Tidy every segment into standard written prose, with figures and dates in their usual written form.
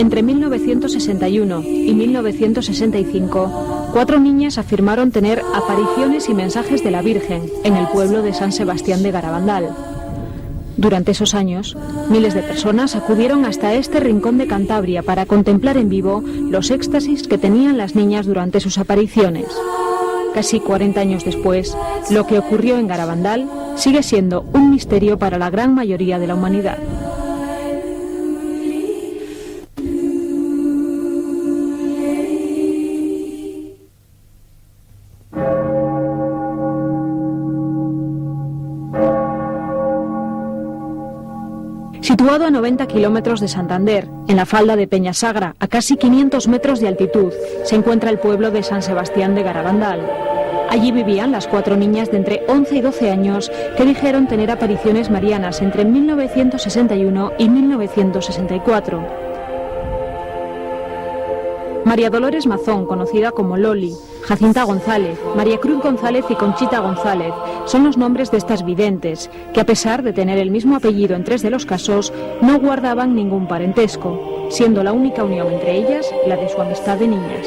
Entre 1961 y 1965, 4 niñas afirmaron tener apariciones y mensajes de la Virgen en el pueblo de San Sebastián de Garabandal. Durante esos años, miles de personas acudieron hasta este rincón de Cantabria para contemplar en vivo los éxtasis que tenían las niñas durante sus apariciones. Casi 40 años después, lo que ocurrió en Garabandal sigue siendo un misterio para la gran mayoría de la humanidad. Situado a 90 kilómetros de Santander, en la falda de Peñasagra, a casi 500 metros de altitud, se encuentra el pueblo de San Sebastián de Garabandal. Allí vivían las 4 niñas de entre 11 y 12 años que dijeron tener apariciones marianas entre 1961 y 1964. María Dolores Mazón, conocida como Loli, Jacinta González, María Cruz González y Conchita González son los nombres de estas videntes, que a pesar de tener el mismo apellido en 3 de los casos, no guardaban ningún parentesco, siendo la única unión entre ellas la de su amistad de niñas.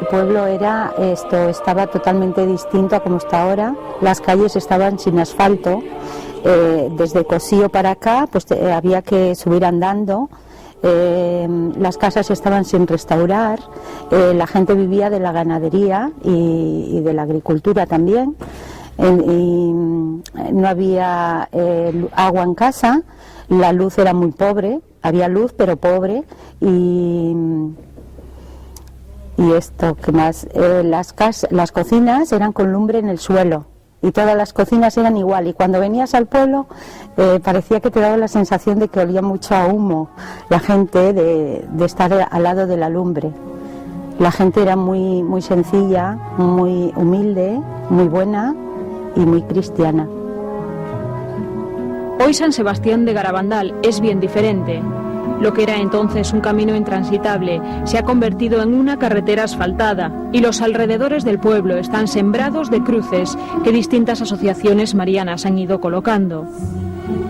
El pueblo estaba totalmente distinto a como está ahora. Las calles estaban sin asfalto. Desde Cosío para acá pues había que subir andando. Las casas estaban sin restaurar. La gente vivía de la ganadería y de la agricultura también. Y no había agua en casa. La luz era muy pobre. Había luz pero pobre. Y esto, ¿qué más? Las cocinas eran con lumbre en el suelo y todas las cocinas eran igual, y cuando venías al pueblo parecía que te daba la sensación de que olía mucho a humo la gente de estar al lado de la lumbre. La gente era muy, muy sencilla, muy humilde, muy buena y muy cristiana. Hoy San Sebastián de Garabandal es bien diferente. Lo que era entonces un camino intransitable se ha convertido en una carretera asfaltada y los alrededores del pueblo están sembrados de cruces que distintas asociaciones marianas han ido colocando.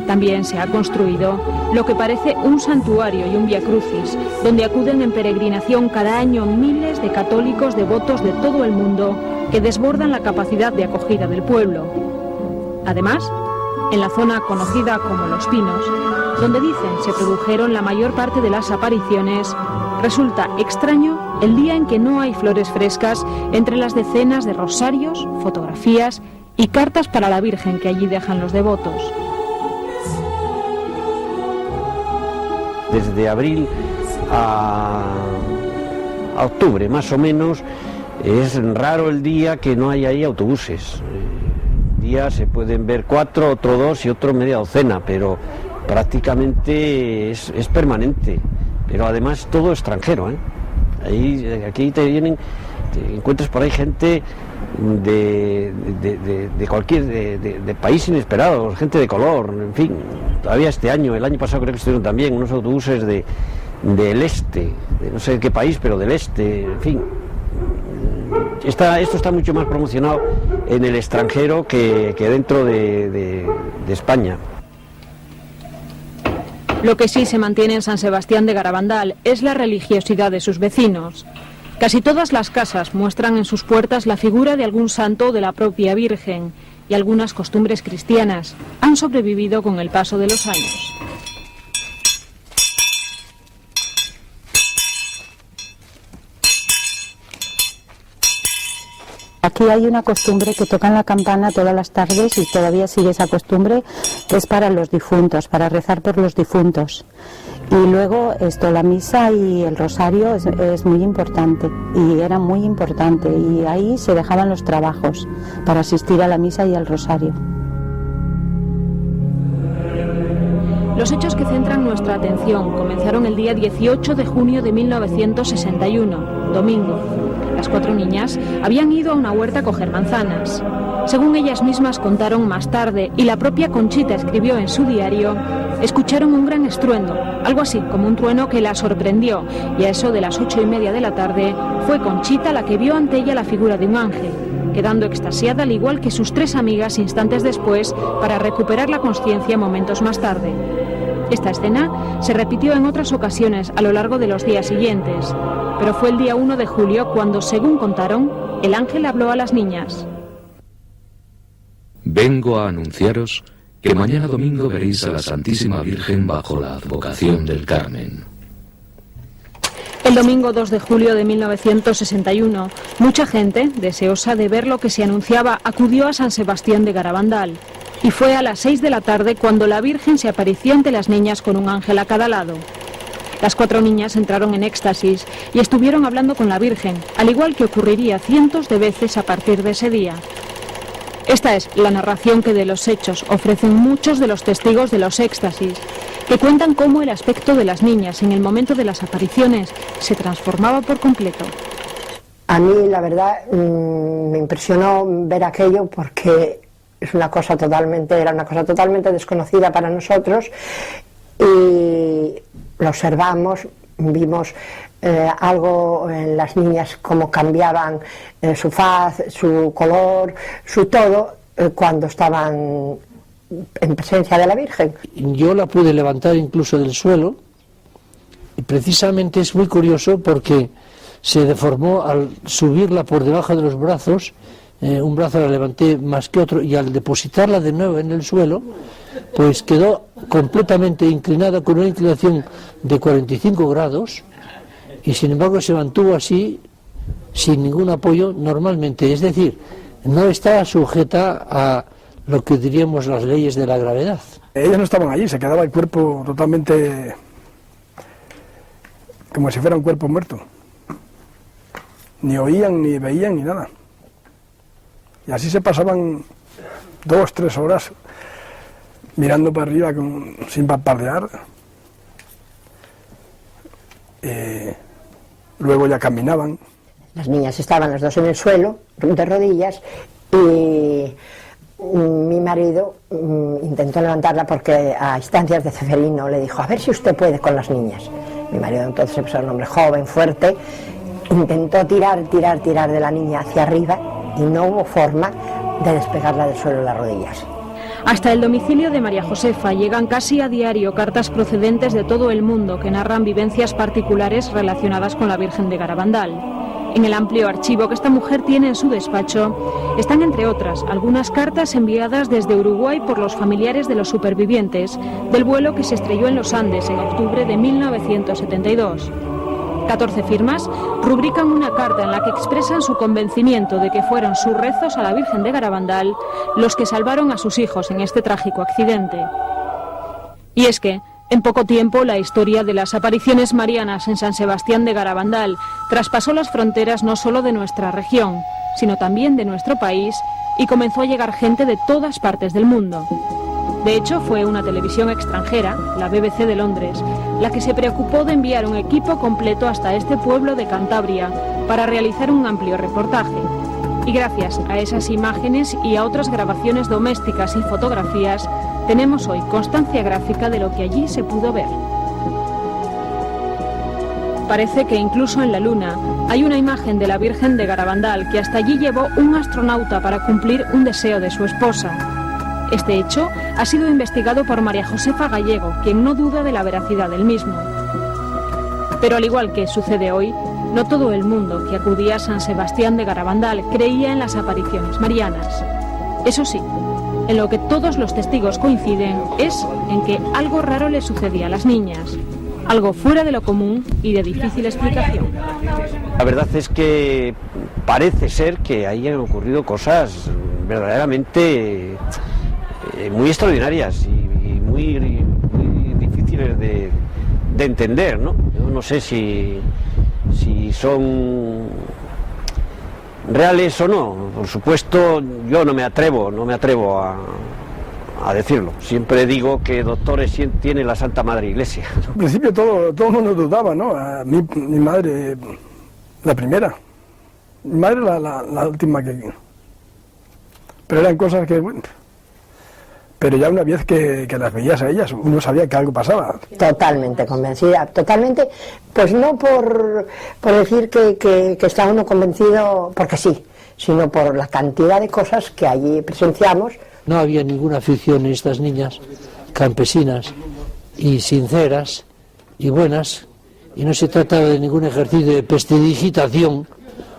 También se ha construido lo que parece un santuario y un viacrucis, donde acuden en peregrinación cada año miles de católicos devotos de todo el mundo que desbordan la capacidad de acogida del pueblo. Además, en la zona conocida como Los Pinos, donde dicen se produjeron la mayor parte de las apariciones, resulta extraño el día en que no hay flores frescas entre las decenas de rosarios, fotografías y cartas para la Virgen que allí dejan los devotos. Desde abril a octubre, más o menos, es raro el día que no hay ahí autobuses. Día se pueden ver 4, otro 2 y otro media docena, pero prácticamente es permanente, pero además todo extranjero, aquí te encuentras por ahí gente de cualquier de país inesperado, gente de color, en fin. Todavía este año, el año pasado creo que estuvieron también unos autobuses del este, de no sé qué país, pero del este, en fin. Esto está mucho más promocionado en el extranjero que dentro de España. Lo que sí se mantiene en San Sebastián de Garabandal es la religiosidad de sus vecinos. Casi todas las casas muestran en sus puertas la figura de algún santo o de la propia Virgen, y algunas costumbres cristianas han sobrevivido con el paso de los años. Aquí hay una costumbre que tocan la campana todas las tardes y todavía sigue esa costumbre, que es para los difuntos, para rezar por los difuntos. Y luego la misa y el rosario es muy importante, y era muy importante, y ahí se dejaban los trabajos para asistir a la misa y al rosario. Los hechos que centran nuestra atención comenzaron el día 18 de junio de 1961, domingo. Las 4 niñas habían ido a una huerta a coger manzanas. Según ellas mismas contaron más tarde, y la propia Conchita escribió en su diario, escucharon un gran estruendo, algo así como un trueno que la sorprendió, y a eso de las 8:30 de la tarde fue Conchita la que vio ante ella la figura de un ángel, quedando extasiada al igual que sus 3 amigas instantes después para recuperar la consciencia momentos más tarde. Esta escena se repitió en otras ocasiones a lo largo de los días siguientes, pero fue el día 1 de julio cuando, según contaron, el ángel habló a las niñas. Vengo a anunciaros que mañana domingo veréis a la Santísima Virgen bajo la advocación del Carmen. El domingo 2 de julio de 1961, mucha gente, deseosa de ver lo que se anunciaba, acudió a San Sebastián de Garabandal. Y fue a las 6 de la tarde cuando la Virgen se apareció ante las niñas con un ángel a cada lado. Las 4 niñas entraron en éxtasis y estuvieron hablando con la Virgen, al igual que ocurriría cientos de veces a partir de ese día. Esta es la narración que de los hechos ofrecen muchos de los testigos de los éxtasis, que cuentan cómo el aspecto de las niñas en el momento de las apariciones se transformaba por completo. A mí, la verdad, me impresionó ver aquello porque era una cosa totalmente desconocida para nosotros, y lo observamos, vimos algo en las niñas, cómo cambiaban su faz, su color, su todo, cuando estaban en presencia de la Virgen. Yo la pude levantar incluso del suelo, y precisamente es muy curioso porque se deformó al subirla por debajo de los brazos. Un brazo la levanté más que otro, y al depositarla de nuevo en el suelo, pues quedó completamente inclinada, con una inclinación de 45 grados, y sin embargo se mantuvo así, sin ningún apoyo, normalmente. Es decir, no está sujeta a lo que diríamos las leyes de la gravedad. Ellas no estaban allí, se quedaba el cuerpo totalmente como si fuera un cuerpo muerto. Ni oían, ni veían, ni nada. Y así se pasaban 2, 3 horas mirando para arriba sin parpadear. Luego ya caminaban. Las niñas estaban las 2 en el suelo, de rodillas, y mi marido intentó levantarla porque a instancias de Ceferino le dijo: a ver si usted puede con las niñas. Mi marido entonces era un hombre joven, fuerte, intentó tirar de la niña hacia arriba, y no hubo forma de despegarla del suelo de las rodillas. Hasta el domicilio de María Josefa llegan casi a diario cartas procedentes de todo el mundo que narran vivencias particulares relacionadas con la Virgen de Garabandal. En el amplio archivo que esta mujer tiene en su despacho están, entre otras, algunas cartas enviadas desde Uruguay por los familiares de los supervivientes del vuelo que se estrelló en los Andes en octubre de 1972. 14 firmas rubrican una carta en la que expresan su convencimiento de que fueron sus rezos a la Virgen de Garabandal los que salvaron a sus hijos en este trágico accidente. Y es que, en poco tiempo, la historia de las apariciones marianas en San Sebastián de Garabandal traspasó las fronteras no solo de nuestra región, sino también de nuestro país, y comenzó a llegar gente de todas partes del mundo. De hecho, fue una televisión extranjera, la BBC de Londres, la que se preocupó de enviar un equipo completo hasta este pueblo de Cantabria para realizar un amplio reportaje. Y gracias a esas imágenes y a otras grabaciones domésticas y fotografías, tenemos hoy constancia gráfica de lo que allí se pudo ver. Parece que incluso en la Luna hay una imagen de la Virgen de Garabandal que hasta allí llevó un astronauta para cumplir un deseo de su esposa. Este hecho ha sido investigado por María Josefa Gallego, quien no duda de la veracidad del mismo. Pero al igual que sucede hoy, no todo el mundo que acudía a San Sebastián de Garabandal creía en las apariciones marianas. Eso sí, en lo que todos los testigos coinciden es en que algo raro le sucedía a las niñas, algo fuera de lo común y de difícil explicación. La verdad es que parece ser que ahí han ocurrido cosas verdaderamente muy extraordinarias y muy difíciles de entender, ¿no? Yo no sé si son reales o no. Por supuesto, yo no me atrevo a decirlo. Siempre digo que doctores tiene la Santa Madre Iglesia. Al principio todo el mundo dudaba, ¿no? A mí, mi madre, la primera. Mi madre la última que... Pero eran cosas que... Bueno, pero ya una vez que las veías a ellas, uno sabía que algo pasaba. Totalmente convencida, totalmente, pues no por decir que está uno convencido porque sí, sino por la cantidad de cosas que allí presenciamos. No había ninguna afición en estas niñas campesinas y sinceras y buenas, y no se trataba de ningún ejercicio de prestidigitación,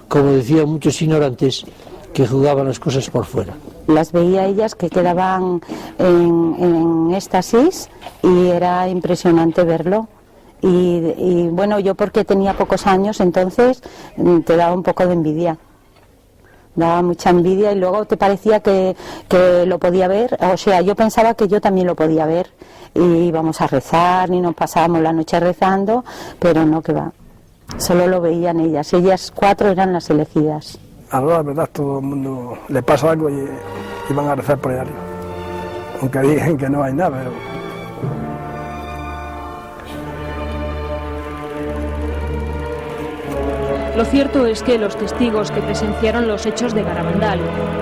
como decían muchos ignorantes que jugaban las cosas por fuera. Las veía ellas que quedaban en éxtasis y era impresionante verlo. Y bueno, yo porque tenía pocos años, entonces te daba un poco de envidia. Daba mucha envidia y luego te parecía que lo podía ver. O sea, yo pensaba que yo también lo podía ver. Y íbamos a rezar y nos pasábamos la noche rezando, pero no, que va. Solo lo veían ellas. Ellas 4 eran las elegidas. Ahora la verdad todo el mundo le pasa algo y van a rezar por ella. Aunque digan que no hay nada, pero... Lo cierto es que los testigos que presenciaron los hechos de Garabandal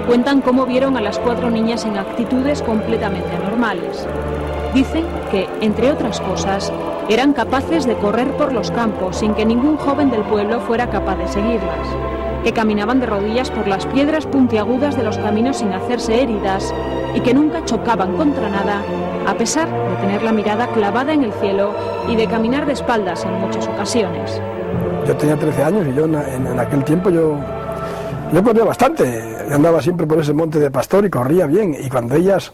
cuentan cómo vieron a las 4 niñas en actitudes completamente anormales. Dicen que, entre otras cosas, eran capaces de correr por los campos sin que ningún joven del pueblo fuera capaz de seguirlas, que caminaban de rodillas por las piedras puntiagudas de los caminos sin hacerse heridas y que nunca chocaban contra nada, a pesar de tener la mirada clavada en el cielo y de caminar de espaldas en muchas ocasiones. Yo tenía 13 años y yo en aquel tiempo yo corría bastante. Yo andaba siempre por ese monte de Pastor y corría bien. Y cuando ellas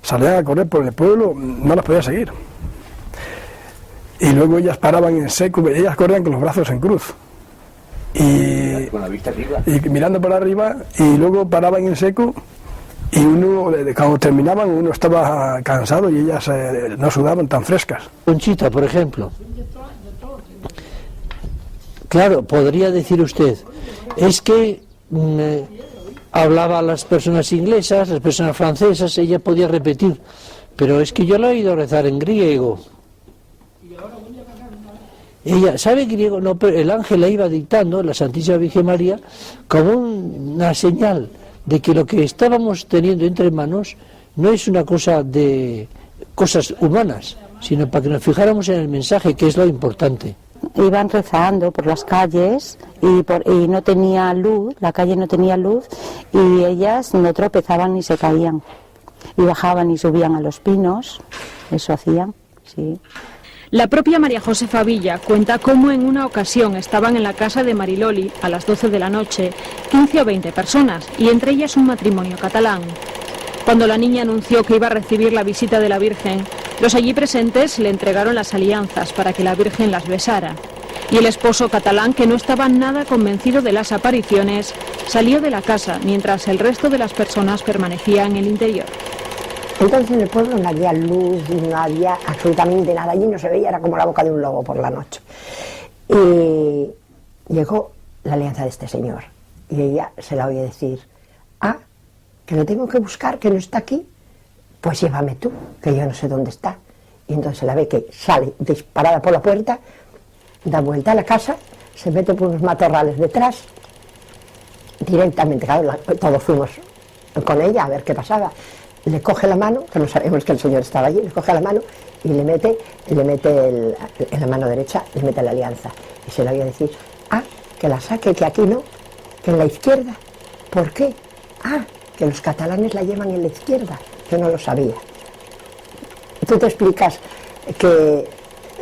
salían a correr por el pueblo, no las podía seguir. Y luego ellas paraban en seco, ellas corrían con los brazos en cruz. Y, con la vista arriba. Y mirando para arriba, y luego paraban en seco. Y uno, cuando terminaban, uno estaba cansado y ellas no sudaban tan frescas. Conchita, por ejemplo. Claro, podría decir usted, es que hablaba a las personas inglesas, las personas francesas, ella podía repetir, pero es que yo la he oído rezar en griego. Ella, ¿sabe griego? No, pero el ángel la iba dictando, la Santísima Virgen María, como una señal de que lo que estábamos teniendo entre manos no es una cosa de cosas humanas, sino para que nos fijáramos en el mensaje, que es lo importante. Iban rezando por las calles y no tenía luz, la calle no tenía luz, y ellas no tropezaban ni se caían. Y bajaban y subían a los pinos, eso hacían, sí. La propia María Josefa Villa cuenta cómo en una ocasión estaban en la casa de Mariloli a las 12 de la noche 15 o 20 personas, y entre ellas un matrimonio catalán. Cuando la niña anunció que iba a recibir la visita de la Virgen, los allí presentes le entregaron las alianzas para que la Virgen las besara. Y el esposo catalán, que no estaba nada convencido de las apariciones, salió de la casa mientras el resto de las personas permanecía en el interior. Entonces en el pueblo no había luz, no había absolutamente nada, allí no se veía, era como la boca de un lobo por la noche. Y llegó la alianza de este señor y ella se la oye decir: ah, que lo tengo que buscar, que no está aquí, pues llévame tú, que yo no sé dónde está. Y entonces la ve que sale disparada por la puerta, da vuelta a la casa, se mete por unos matorrales detrás, directamente, claro, todos fuimos con ella a ver qué pasaba. Le coge la mano, que no sabemos que el señor estaba allí, le coge la mano y le mete en la mano derecha, le mete la alianza. Y se la oye decir: ah, que la saque, que aquí no, que en la izquierda. ¿Por qué? Ah, que los catalanes la llevan en la izquierda. Yo no lo sabía. Tú te explicas que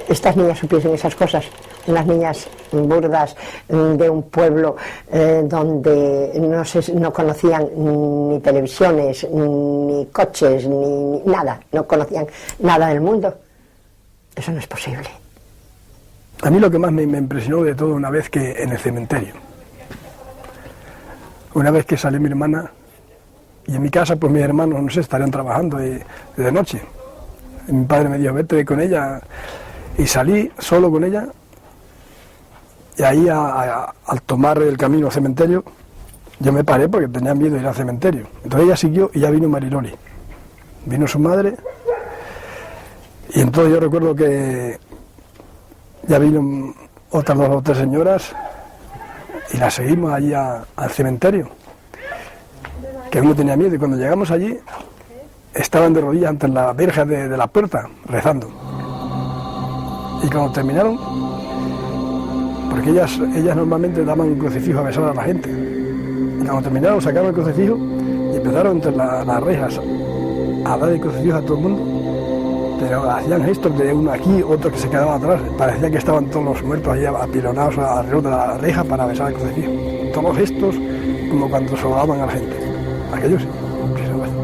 estas niñas supiesen esas cosas, unas niñas burdas de un pueblo donde no conocían ni televisiones, ni coches, ni nada, no conocían nada del mundo. Eso no es posible. A mí lo que más me impresionó de todo, una vez que en el cementerio, una vez que salió mi hermana, y en mi casa pues mis hermanos, no sé, estarían trabajando de noche. Y mi padre me dijo: vete con ella, y salí solo con ella. Y ahí al tomar el camino al cementerio, yo me paré porque tenía miedo de ir al cementerio. Entonces ella siguió y ya vino Mariloli. Vino su madre, y entonces yo recuerdo que ya vino otras 2 o 3 señoras y las seguimos allí al cementerio, que uno tenía miedo, y cuando llegamos allí estaban de rodillas ante la verja de la puerta rezando. Y cuando terminaron, porque ellas normalmente daban un crucifijo a besar a la gente, y cuando terminaron sacaron el crucifijo y empezaron entre las rejas a dar el crucifijo a todo el mundo. pero hacían gestos de uno aquí, otro que se quedaba atrás, parecía que estaban todos los muertos allí apilonados alrededor de la reja para besar el crucifijo. Todos los gestos como cuando saludaban a la gente. Aquello sí, impresionó bastante.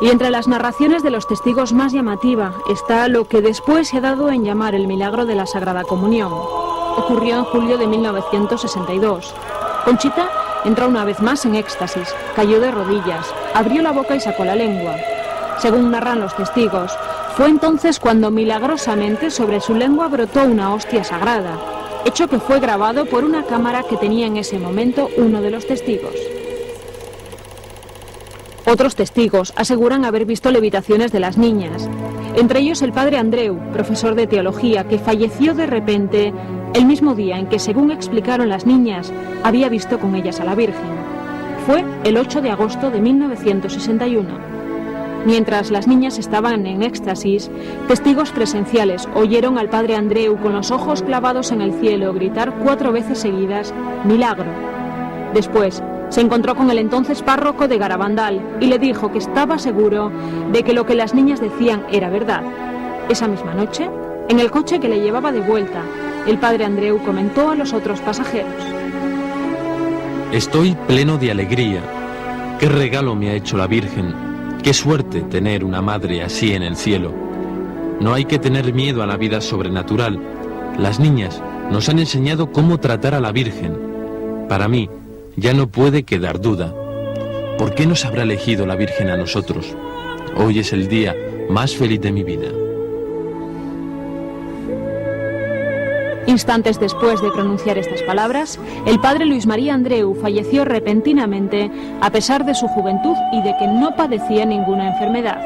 Y entre las narraciones de los testigos más llamativa está lo que después se ha dado en llamar el milagro de la Sagrada Comunión. Ocurrió en julio de 1962. Conchita entró una vez más en éxtasis, cayó de rodillas, abrió la boca y sacó la lengua. Según narran los testigos, fue entonces cuando milagrosamente sobre su lengua brotó una hostia sagrada, hecho que fue grabado por una cámara que tenía en ese momento uno de los testigos. Otros testigos aseguran haber visto levitaciones de las niñas, entre ellos el padre Andreu, profesor de teología, que falleció de repente el mismo día en que, según explicaron las niñas, había visto con ellas a la Virgen. Fue el 8 de agosto de 1961. Mientras las niñas estaban en éxtasis, testigos presenciales oyeron al padre Andreu con los ojos clavados en el cielo gritar 4 veces seguidas, «Milagro». Después, se encontró con el entonces párroco de Garabandal y le dijo que estaba seguro de que lo que las niñas decían era verdad. Esa misma noche, en el coche que le llevaba de vuelta, el padre Andreu comentó a los otros pasajeros: «Estoy pleno de alegría. Qué regalo me ha hecho la Virgen. Qué suerte tener una madre así en el cielo. No hay que tener miedo a la vida sobrenatural. Las niñas nos han enseñado cómo tratar a la Virgen. Para mí, ya no puede quedar duda. ¿Por qué nos habrá elegido la Virgen a nosotros? Hoy es el día más feliz de mi vida». Instantes después de pronunciar estas palabras, el padre Luis María Andreu falleció repentinamente a pesar de su juventud y de que no padecía ninguna enfermedad.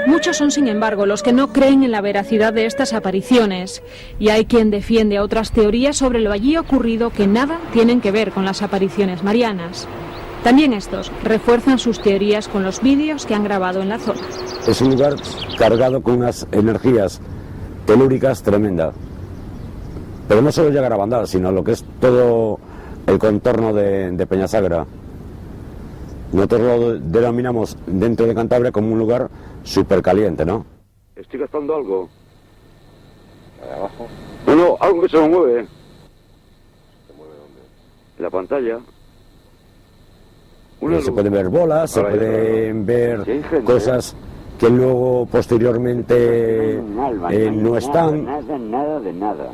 Muchos son, sin embargo, los que no creen en la veracidad de estas apariciones, y hay quien defiende otras teorías sobre lo allí ocurrido que nada tienen que ver con las apariciones marianas. También estos refuerzan sus teorías con los vídeos que han grabado en la zona. Es un lugar cargado con unas energías telúricas tremendas. Pero no solo llegar a Garabandal, sino lo que es todo el contorno de Peñasagra. Nosotros lo denominamos dentro de Cantabria como un lugar súper caliente, ¿no? ¿Estoy gastando algo? ¿Ahí abajo? No, algo que se me mueve. ¿Se mueve dónde? En la pantalla. Se pueden ver bolas, se pueden ver cosas que luego posteriormente no están. Nada de nada.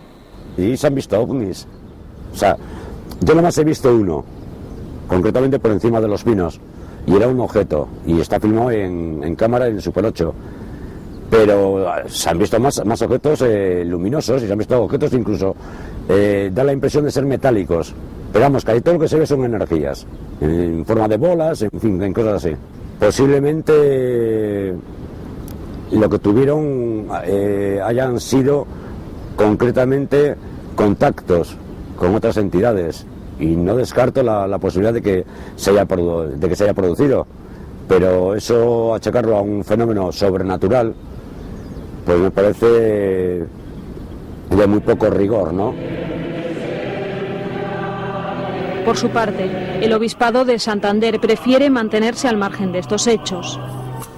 Y se han visto ovnis. O sea, yo nada más he visto uno, concretamente por encima de los pinos, y era un objeto, y está filmado en cámara en Super 8. Pero se han visto más objetos luminosos, y se han visto objetos incluso, da la impresión de ser metálicos. Pero vamos, casi todo lo que se ve son energías, en forma de bolas, en fin, en cosas así. Posiblemente lo que tuvieron hayan sido concretamente contactos con otras entidades, y no descarto la posibilidad de que se haya producido, pero eso, achacarlo a un fenómeno sobrenatural, pues me parece de muy poco rigor, ¿no? Por su parte, el Obispado de Santander prefiere mantenerse al margen de estos hechos.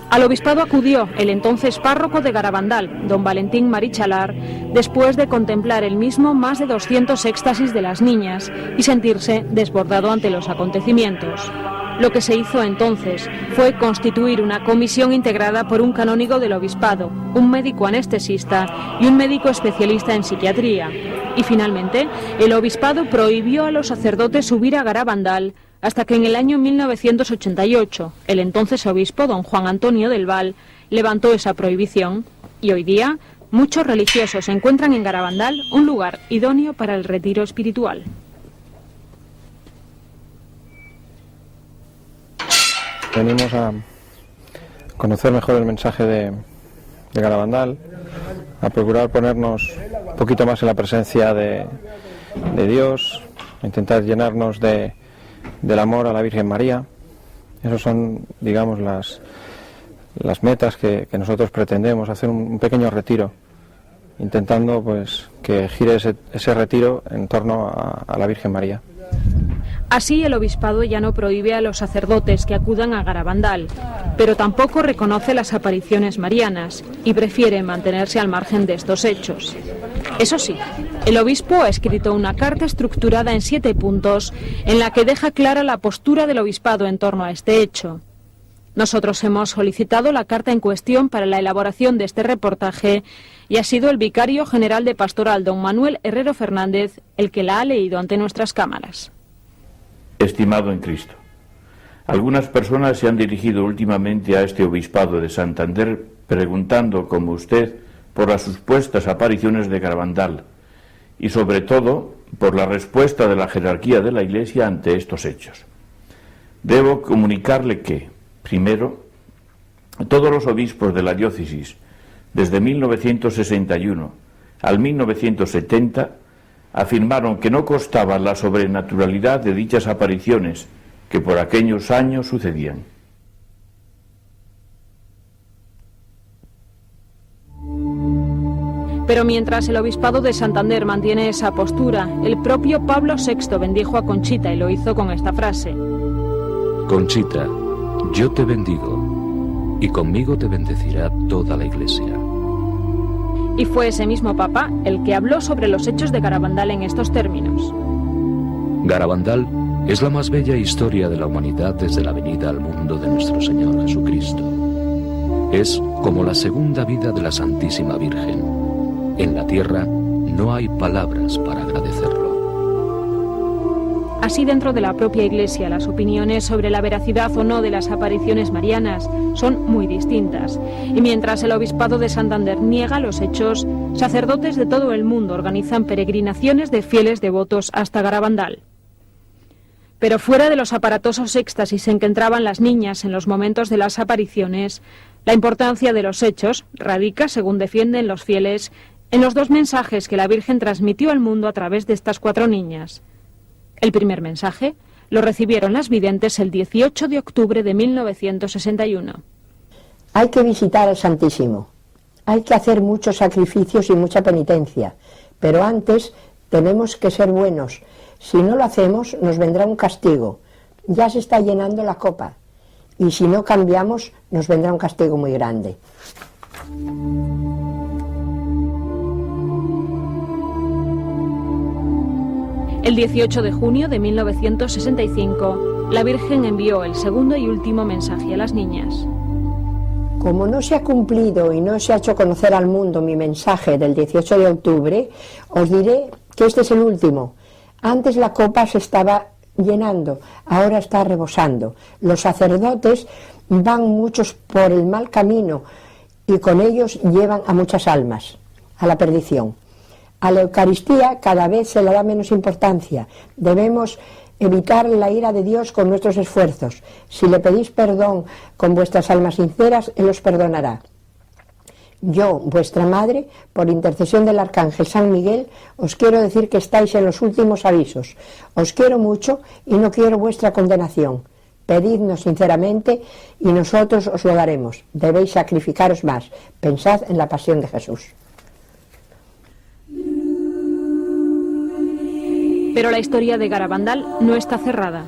Al obispado acudió el entonces párroco de Garabandal, don Valentín Marichalar, después de contemplar él mismo más de 200 éxtasis de las niñas y sentirse desbordado ante los acontecimientos. Lo que se hizo entonces fue constituir una comisión integrada por un canónigo del obispado, un médico anestesista y un médico especialista en psiquiatría. Y finalmente, el obispado prohibió a los sacerdotes subir a Garabandal hasta que en el año 1988 el entonces obispo, don Juan Antonio del Val, levantó esa prohibición y hoy día muchos religiosos encuentran en Garabandal un lugar idóneo para el retiro espiritual. Venimos a conocer mejor el mensaje de Garabandal, a procurar ponernos un poquito más en la presencia de Dios, a intentar llenarnos del amor a la Virgen María. Esas son, digamos, las metas que nosotros pretendemos, hacer un pequeño retiro intentando pues que gire ese retiro en torno a la Virgen María. Así, el obispado ya no prohíbe a los sacerdotes que acudan a Garabandal, pero tampoco reconoce las apariciones marianas y prefiere mantenerse al margen de estos hechos. Eso sí, el obispo ha escrito una carta estructurada en 7 puntos en la que deja clara la postura del obispado en torno a este hecho. Nosotros hemos solicitado la carta en cuestión para la elaboración de este reportaje y ha sido el vicario general de Pastoral, don Manuel Herrero Fernández, el que la ha leído ante nuestras cámaras. Estimado en Cristo, algunas personas se han dirigido últimamente a este obispado de Santander preguntando, como usted, por las supuestas apariciones de Garabandal y sobre todo por la respuesta de la jerarquía de la Iglesia ante estos hechos. Debo comunicarle que, primero, todos los obispos de la diócesis, desde 1961 al 1970, afirmaron que no constaba la sobrenaturalidad de dichas apariciones que por aquellos años sucedían. Pero mientras el obispado de Santander mantiene esa postura, el propio Pablo VI bendijo a Conchita y lo hizo con esta frase: Conchita, yo te bendigo, y conmigo te bendecirá toda la Iglesia. Y fue ese mismo Papa el que habló sobre los hechos de Garabandal en estos términos. Garabandal es la más bella historia de la humanidad desde la venida al mundo de nuestro Señor Jesucristo. Es como la segunda vida de la Santísima Virgen. En la tierra no hay palabras para agradecerlo. Así, dentro de la propia Iglesia, las opiniones sobre la veracidad o no de las apariciones marianas son muy distintas. Y mientras el obispado de Santander niega los hechos, sacerdotes de todo el mundo organizan peregrinaciones de fieles devotos hasta Garabandal. Pero fuera de los aparatosos éxtasis en que entraban las niñas en los momentos de las apariciones, la importancia de los hechos radica, según defienden los fieles, en los 2 mensajes que la Virgen transmitió al mundo a través de estas 4 niñas. El primer mensaje lo recibieron las videntes el 18 de octubre de 1961. Hay que visitar al Santísimo, hay que hacer muchos sacrificios y mucha penitencia, pero antes tenemos que ser buenos. Si no lo hacemos, nos vendrá un castigo. Ya se está llenando la copa, y si no cambiamos, nos vendrá un castigo muy grande. El 18 de junio de 1965, la Virgen envió el segundo y último mensaje a las niñas. Como no se ha cumplido y no se ha hecho conocer al mundo mi mensaje del 18 de octubre, os diré que este es el último. Antes la copa se estaba llenando, ahora está rebosando. Los sacerdotes van muchos por el mal camino y con ellos llevan a muchas almas a la perdición. A la Eucaristía cada vez se le da menos importancia. Debemos evitar la ira de Dios con nuestros esfuerzos. Si le pedís perdón con vuestras almas sinceras, Él os perdonará. Yo, vuestra madre, por intercesión del Arcángel San Miguel, os quiero decir que estáis en los últimos avisos. Os quiero mucho y no quiero vuestra condenación. Pedidnos sinceramente y nosotros os lo daremos. Debéis sacrificaros más. Pensad en la pasión de Jesús. Pero la historia de Garabandal no está cerrada.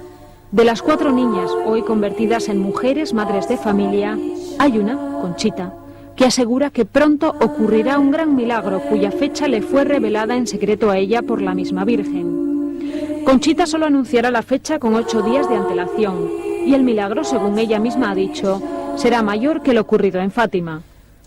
De las 4 niñas hoy convertidas en mujeres madres de familia, hay una, Conchita, que asegura que pronto ocurrirá un gran milagro cuya fecha le fue revelada en secreto a ella por la misma Virgen. Conchita solo anunciará la fecha con 8 días de antelación y el milagro, según ella misma ha dicho, será mayor que lo ocurrido en Fátima.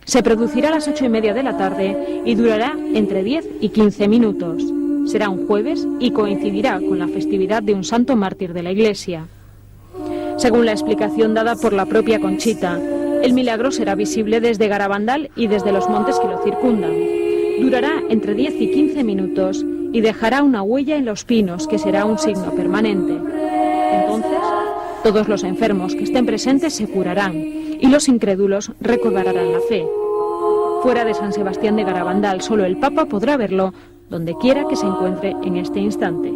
Se producirá a las 8:30 de la tarde y durará entre 10 y 15 minutos. Será un jueves y coincidirá con la festividad de un santo mártir de la Iglesia. Según la explicación dada por la propia Conchita, el milagro será visible desde Garabandal y desde los montes que lo circundan. Durará entre 10 y 15 minutos y dejará una huella en los pinos que será un signo permanente. Entonces, todos los enfermos que estén presentes se curarán y los incrédulos recobrarán la fe. Fuera de San Sebastián de Garabandal, solo el Papa podrá verlo donde quiera que se encuentre en este instante.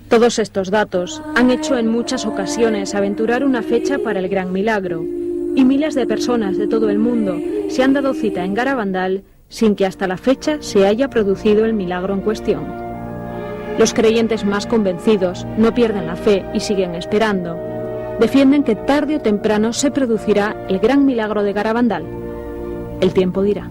Todos estos datos han hecho en muchas ocasiones aventurar una fecha para el gran milagro, y miles de personas de todo el mundo se han dado cita en Garabandal sin que hasta la fecha se haya producido el milagro en cuestión. Los creyentes más convencidos no pierden la fe y siguen esperando. Defienden que tarde o temprano se producirá el gran milagro de Garabandal. El tiempo dirá.